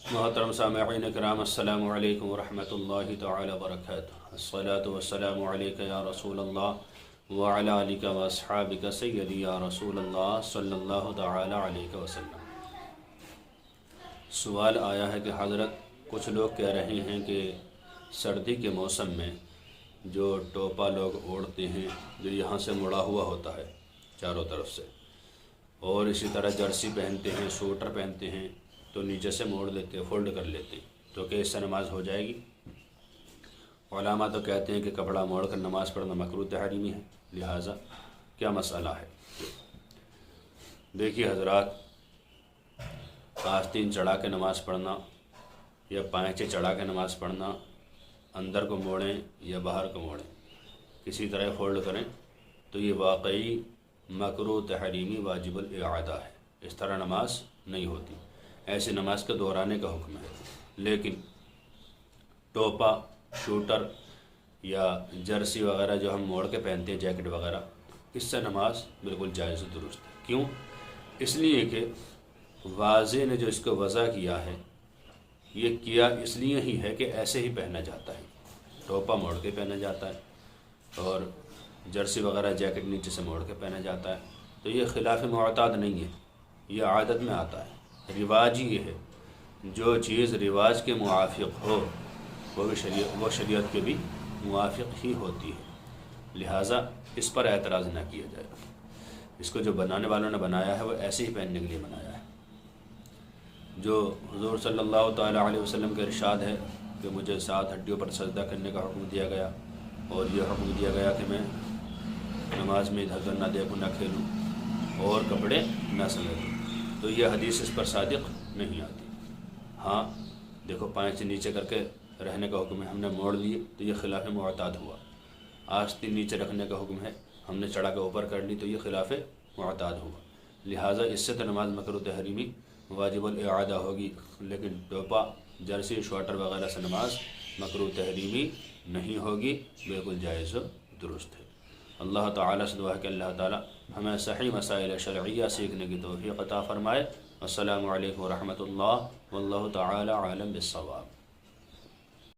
محترم سامعین کرام، السلام علیکم ورحمۃ اللہ تعالی وبرکاتہ۔ الصلاۃ والسلام علیک یا رسول اللہ وعلی آلک واصحابک سیدی یا رسول اللہ صلی اللہ تعالی علیہ وسلم۔ سوال آیا ہے کہ حضرت، کچھ لوگ کہہ رہے ہیں کہ سردی کے موسم میں جو ٹوپا لوگ اوڑھتے ہیں جو یہاں سے مڑا ہوا ہوتا ہے چاروں طرف سے، اور اسی طرح جرسی پہنتے ہیں، سوٹر پہنتے ہیں تو نیچے سے موڑ لیتے، فولڈ کر لیتے، تو کہ اس سے نماز ہو جائے گی؟ علماء تو کہتے ہیں کہ کپڑا موڑ کر نماز پڑھنا مکروہ تحریمی ہے، لہٰذا کیا مسئلہ ہے؟ دیکھیے حضرات، آستین چڑھا کے نماز پڑھنا یا پائچے چڑھا کے نماز پڑھنا، اندر کو موڑیں یا باہر کو موڑیں، کسی طرح فولڈ کریں تو یہ واقعی مکروہ تحریمی واجب الاعادہ ہے۔ اس طرح نماز نہیں ہوتی، ایسی نماز کے دہرانے کا حکم ہے۔ لیکن ٹوپا، شوٹر یا جرسی وغیرہ جو ہم موڑ کے پہنتے ہیں، جیکٹ وغیرہ، اس سے نماز بالکل جائز و درست ہے۔ کیوں؟ اس لیے کہ واضح نے جو اس کو وضع کیا ہے، یہ کیا اس لیے ہی ہے کہ ایسے ہی پہنا جاتا ہے، ٹوپا موڑ کے پہنا جاتا ہے اور جرسی وغیرہ جیکٹ نیچے سے موڑ کے پہنا جاتا ہے، تو یہ خلاف معتاد نہیں ہے، یہ عادت میں آتا ہے۔ رواج ہی یہ ہے، جو چیز رواج کے موافق ہو وہ شریعت کے بھی موافق ہی ہوتی ہے، لہٰذا اس پر اعتراض نہ کیا جائے۔ اس کو جو بنانے والوں نے بنایا ہے وہ ایسے ہی پہننے کے لیے بنایا ہے۔ جو حضور صلی اللہ تعالیٰ علیہ وسلم کا ارشاد ہے کہ مجھے 7 ہڈیوں پر سجدہ کرنے کا حکم دیا گیا، اور یہ حکم دیا گیا کہ میں نماز میں ادھر ادھر نہ دیکھوں، نہ کھیلوں اور کپڑے نہ سمیٹوں، تو یہ حدیث اس پر صادق نہیں آتی۔ ہاں دیکھو، پائیں سے نیچے کر کے رہنے کا حکم ہے، ہم نے موڑ لیے تو یہ خلاف معتاد ہوا۔ آستین نیچے رکھنے کا حکم ہے، ہم نے چڑھا کے اوپر کر لی تو یہ خلاف معتاد ہوا، لہٰذا اس سے تو نماز مکروہ تحریمی واجب الاعادہ ہوگی، لیکن ٹوپا، جرسی، شوٹر وغیرہ سے نماز مکروہ تحریمی نہیں ہوگی، بالکل جائز و درست ہے۔ اللہ تعالیٰ سے دعا ہے کہ اللہ تعالیٰ ہمیں صحیح مسائل شرعیہ سیکھنے کی توفیق عطا فرمائے۔ السلام علیکم ورحمۃ اللہ، واللہ تعالیٰ عالم بالصواب۔